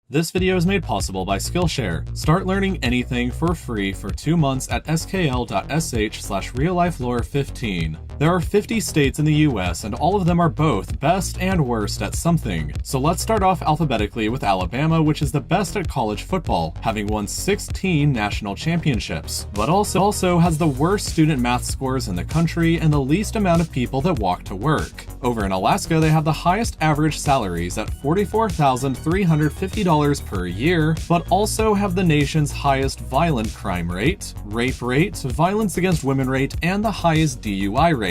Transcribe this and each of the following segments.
This video is made possible by Skillshare. Start learning anything for free for 2 months at skl.sh/realliflore15. There are 50 states in the US, and all of them are both best and worst at something. So let's start off alphabetically with Alabama, which is the best at college football, having won 16 national championships, but also has the worst student math scores in the country and the least amount of people that walk to work. Over in Alaska, they have the highest average salaries at $44,350 per year, but also have the nation's highest violent crime rate, rape rate, violence against women rate, and the highest DUI rate.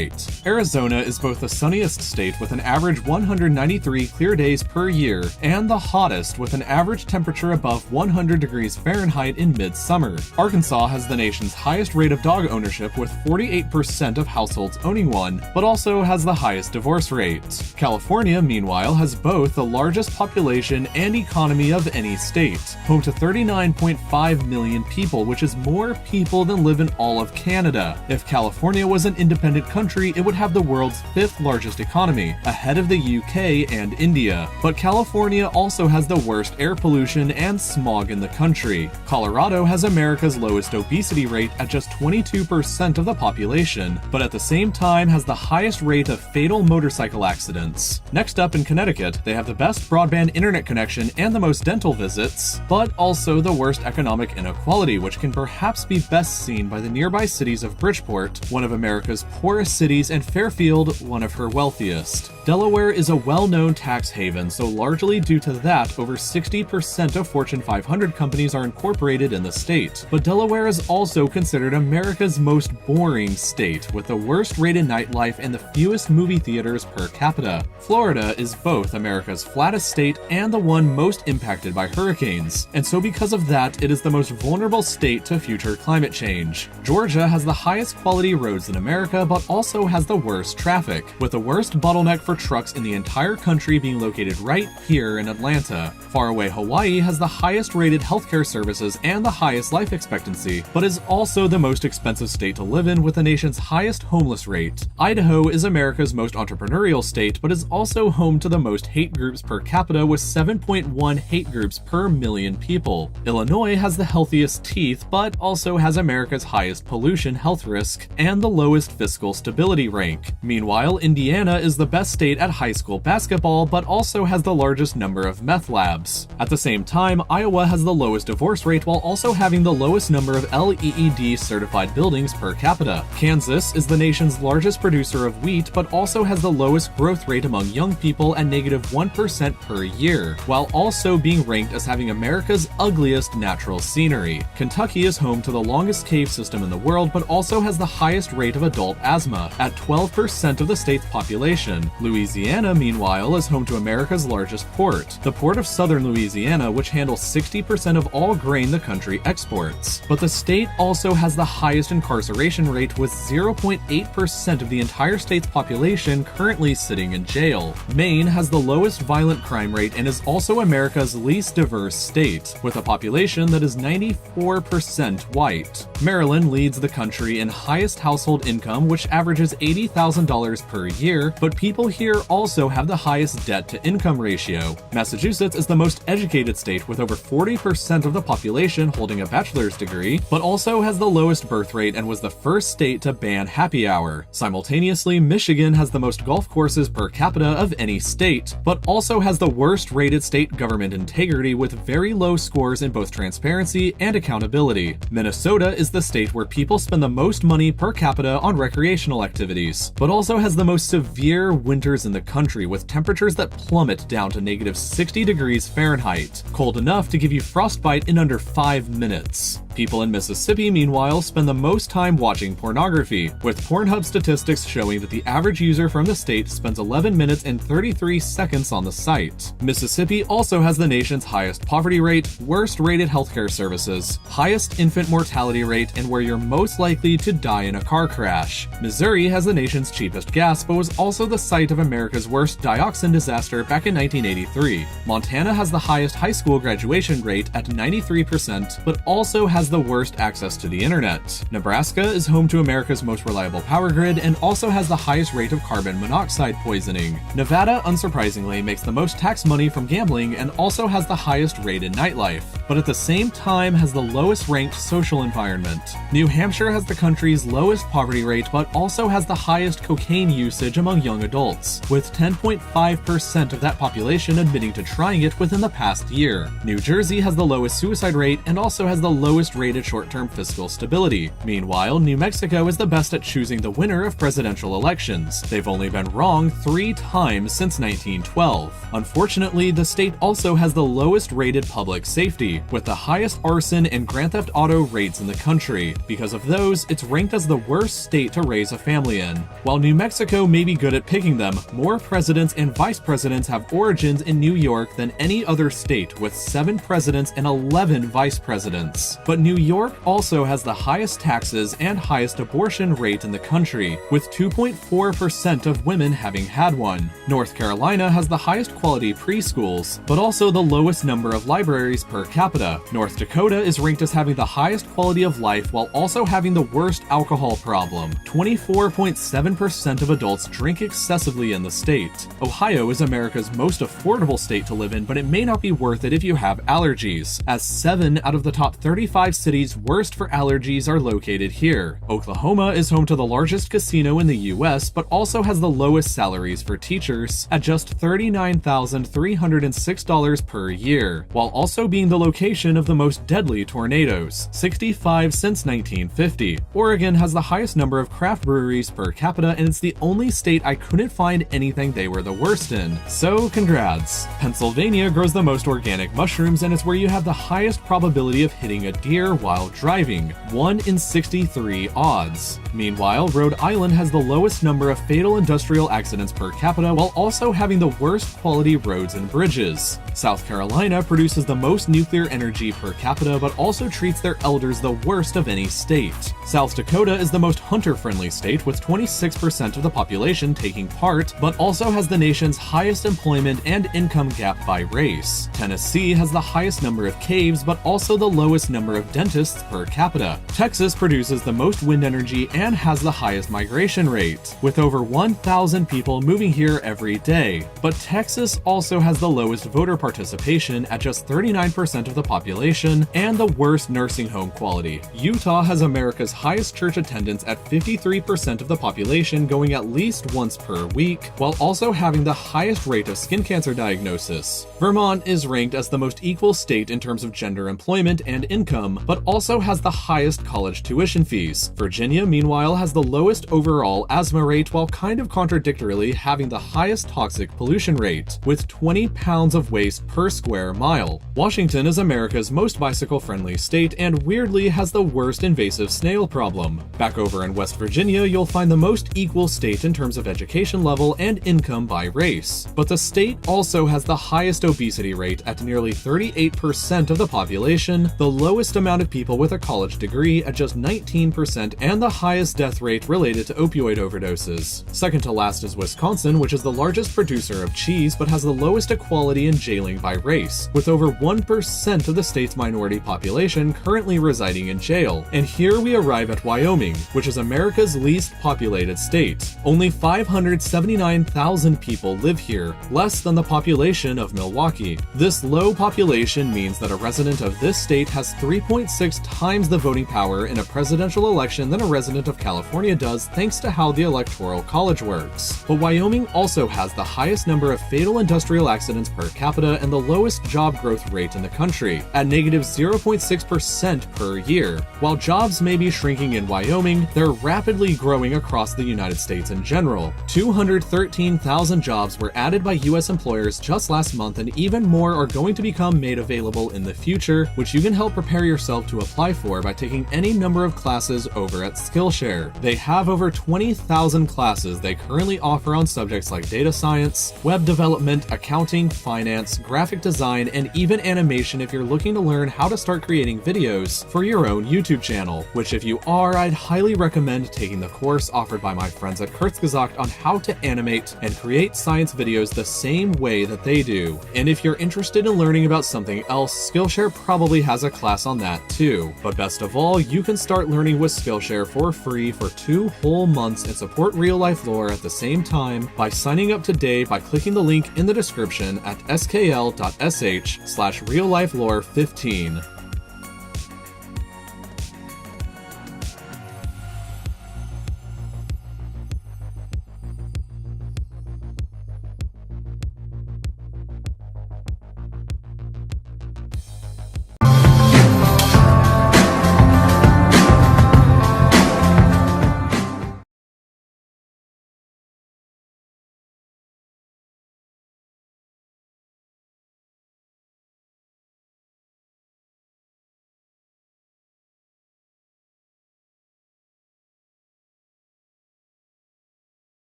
Arizona is both the sunniest state with an average 193 clear days per year, and the hottest with an average temperature above 100 degrees Fahrenheit in midsummer. Arkansas has the nation's highest rate of dog ownership with 48% of households owning one, but also has the highest divorce rate. California, meanwhile, has both the largest population and economy of any state, home to 39.5 million people, which is more people than live in all of Canada. If California was an independent country, it would have the world's 5th largest economy, ahead of the UK and India. But California also has the worst air pollution and smog in the country. Colorado has America's lowest obesity rate at just 22% of the population, but at the same time has the highest rate of fatal motorcycle accidents. Next up, in Connecticut, they have the best broadband internet connection and the most dental visits, but also the worst economic inequality, which can perhaps be best seen by the nearby cities of Bridgeport, one of America's poorest cities, and Fairfield, one of her wealthiest. Delaware is a well-known tax haven, so largely due to that, over 60% of Fortune 500 companies are incorporated in the state. But Delaware is also considered America's most boring state, with the worst rated nightlife and the fewest movie theaters per capita. Florida is both America's flattest state and the one most impacted by hurricanes, and so because of that, it is the most vulnerable state to future climate change. Georgia has the highest quality roads in America, but also has the worst traffic, with the worst bottleneck for trucks in the entire country being located right here in Atlanta. Faraway Hawaii has the highest rated healthcare services and the highest life expectancy, but is also the most expensive state to live in with the nation's highest homeless rate. Idaho is America's most entrepreneurial state, but is also home to the most hate groups per capita with 7.1 hate groups per million people. Illinois has the healthiest teeth, but also has America's highest pollution health risk and the lowest fiscal stability rank. Meanwhile, Indiana is the best state at high school basketball, but also has the largest number of meth labs. At the same time, Iowa has the lowest divorce rate while also having the lowest number of LEED certified buildings per capita. Kansas is the nation's largest producer of wheat, but also has the lowest growth rate among young people at -1% per year, while also being ranked as having America's ugliest natural scenery. Kentucky is home to the longest cave system in the world, but also has the highest rate of adult asthma, at 12% of the state's population. Louisiana, meanwhile, is home to America's largest port, the Port of Southern Louisiana, which handles 60% of all grain the country exports. But the state also has the highest incarceration rate, with 0.8% of the entire state's population currently sitting in jail. Maine has the lowest violent crime rate and is also America's least diverse state, with a population that is 94% white. Maryland leads the country in highest household income, which averages $80,000 per year, but people here also have the highest debt-to-income ratio. Massachusetts is the most educated state, with over 40% of the population holding a bachelor's degree, but also has the lowest birth rate and was the first state to ban happy hour. Simultaneously, Michigan has the most golf courses per capita of any state, but also has the worst rated state government integrity with very low scores in both transparency and accountability. Minnesota is the state where people spend the most money per capita on recreational activities, but also has the most severe winters in the country with temperatures that plummet down to -60 degrees Fahrenheit, cold enough to give you frostbite in under 5 minutes. People in Mississippi, meanwhile, spend the most time watching pornography, with Pornhub statistics showing that the average user from the state spends 11 minutes and 33 seconds on the site. Mississippi also has the nation's highest poverty rate, worst rated healthcare services, highest infant mortality rate, and where you're most likely to die in a car crash. Missouri has the nation's cheapest gas, but was also the site of America's worst dioxin disaster back in 1983. Montana has the highest high school graduation rate at 93%, but also has has the worst access to the internet. Nebraska is home to America's most reliable power grid and also has the highest rate of carbon monoxide poisoning. Nevada, unsurprisingly, makes the most tax money from gambling and also has the highest rated nightlife, but at the same time has the lowest ranked social environment. New Hampshire has the country's lowest poverty rate but also has the highest cocaine usage among young adults, with 10.5% of that population admitting to trying it within the past year. New Jersey has the lowest suicide rate and also has the lowest rated short-term fiscal stability. Meanwhile, New Mexico is the best at choosing the winner of presidential elections. They've only been wrong 3 times since 1912. Unfortunately, the state also has the lowest rated public safety, with the highest arson and grand theft auto rates in the country. Because of those, it's ranked as the worst state to raise a family in. While New Mexico may be good at picking them, more presidents and vice presidents have origins in New York than any other state, with 7 presidents and 11 vice presidents. But New York also has the highest taxes and highest abortion rate in the country, with 2.4% of women having had one. North Carolina has the highest quality preschools, but also the lowest number of libraries per capita. North Dakota is ranked as having the highest quality of life while also having the worst alcohol problem. 24.7% of adults drink excessively in the state. Ohio is America's most affordable state to live in, but it may not be worth it if you have allergies, as 7 out of the top 35 cities worst for allergies are located here. Oklahoma is home to the largest casino in the US, but also has the lowest salaries for teachers, at just $39,306 per year, while also being the location of the most deadly tornadoes, 65 since 1950. Oregon has the highest number of craft breweries per capita, and it's the only state I couldn't find anything they were the worst in. So congrats. Pennsylvania grows the most organic mushrooms and is where you have the highest probability of hitting a deer while driving, 1 in 63 odds. Meanwhile, Rhode Island has the lowest number of fatal industrial accidents per capita while also having the worst quality roads and bridges. South Carolina produces the most nuclear energy per capita but also treats their elders the worst of any state. South Dakota is the most hunter-friendly state with 26% of the population taking part, but also has the nation's highest employment and income gap by race. Tennessee has the highest number of caves but also the lowest number of dentists per capita. Texas produces the most wind energy and has the highest migration rate, with over 1,000 people moving here every day. But Texas also has the lowest voter participation at just 39% of the population and the worst nursing home quality. Utah has America's highest church attendance at 53% of the population going at least once per week, while also having the highest rate of skin cancer diagnosis. Vermont is ranked as the most equal state in terms of gender employment and income, but also has the highest college tuition fees. Virginia, meanwhile, has the lowest overall asthma rate while kind of contradictorily having the highest toxic pollution rate, with 20 pounds of waste per square mile. Washington is America's most bicycle-friendly state and weirdly has the worst invasive snail problem. Back over in West Virginia, you'll find the most equal state in terms of education level and income by race. But the state also has the highest obesity rate at nearly 38% of the population, the lowest amount of people with a college degree at just 19%, and the highest death rate related to opioid overdoses. Second to last is Wisconsin, which is the largest producer of cheese but has the lowest equality in jailing by race, with over 1% of the state's minority population currently residing in jail. And here we arrive at Wyoming, which is America's least populated state. Only 579,000 people live here, less than the population of Milwaukee. This low population means that a resident of this state has 3.6 times the voting power in a presidential election than a resident of California does, thanks to how the Electoral College works. But Wyoming also has the highest number of fatal industrial accidents per capita and the lowest job growth rate in the country, at negative 0.6% per year. While jobs may be shrinking in Wyoming, they're rapidly growing across the United States in general. 213,000 jobs were added by U.S. employers just last month, and even more are going to become made available in the future, which you can help prepare yourself to apply for by taking any number of classes over at Skillshare. They have over 20,000 classes they currently offer on subjects like data science, web development, accounting, finance, graphic design, and even animation if you're looking to learn how to start creating videos for your own YouTube channel, which if you are, I'd highly recommend taking the course offered by my friends at Kurzgesagt on how to animate and create science videos the same way that they do. And if you're interested in learning about something else, Skillshare probably has a class on that that too. But best of all, you can start learning with Skillshare for free for 2 whole months and support Real Life Lore at the same time by signing up today by clicking the link in the description at skl.sh/reallifelore15.